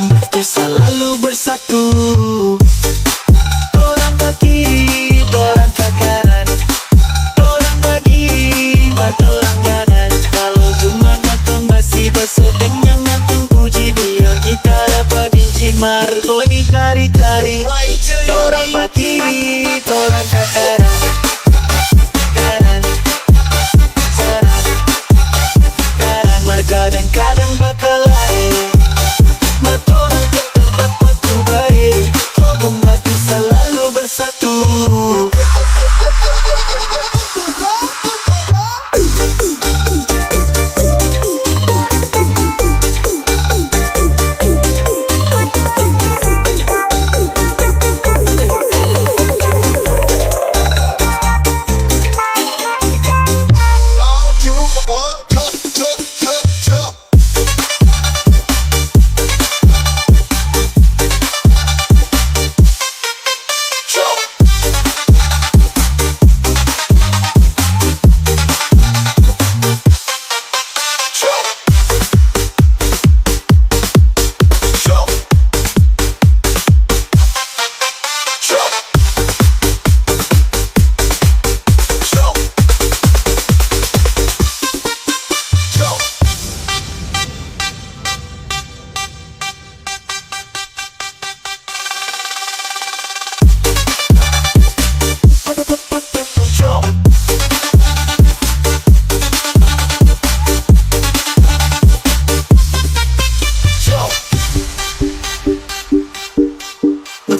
mati selalu bersatu. Orang mati, orang kakaran, orang bagi, batang langganan. Kalau cuma matang masih bersodeng yang matang puji dia, kita dapat incimar. Koi kari-kari, orang mati, orang kakaran, kanan, sarang, kanan, marga dan kadang bakal lain. Matorang tetap waktu baik, hukum mati selalu bersatu.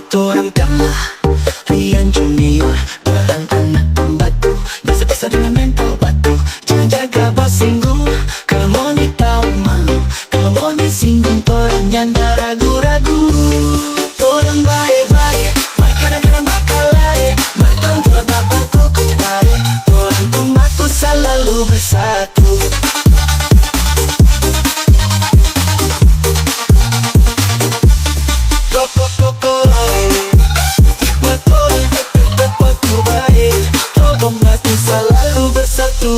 Orang damah, Rian Junior, barang anak pembantu, biasa-biasa dengan mental batu. Jangan jaga bersinggung, kalau mau ni tahu malu, kalau mau ni singgung orang yang tak ragu-ragu. Orang baik-baik, mereka kadang-kadang bakal lain, mereka telah bapakku kembali. Orang umatku selalu bersatu. Mati selalu bersatu.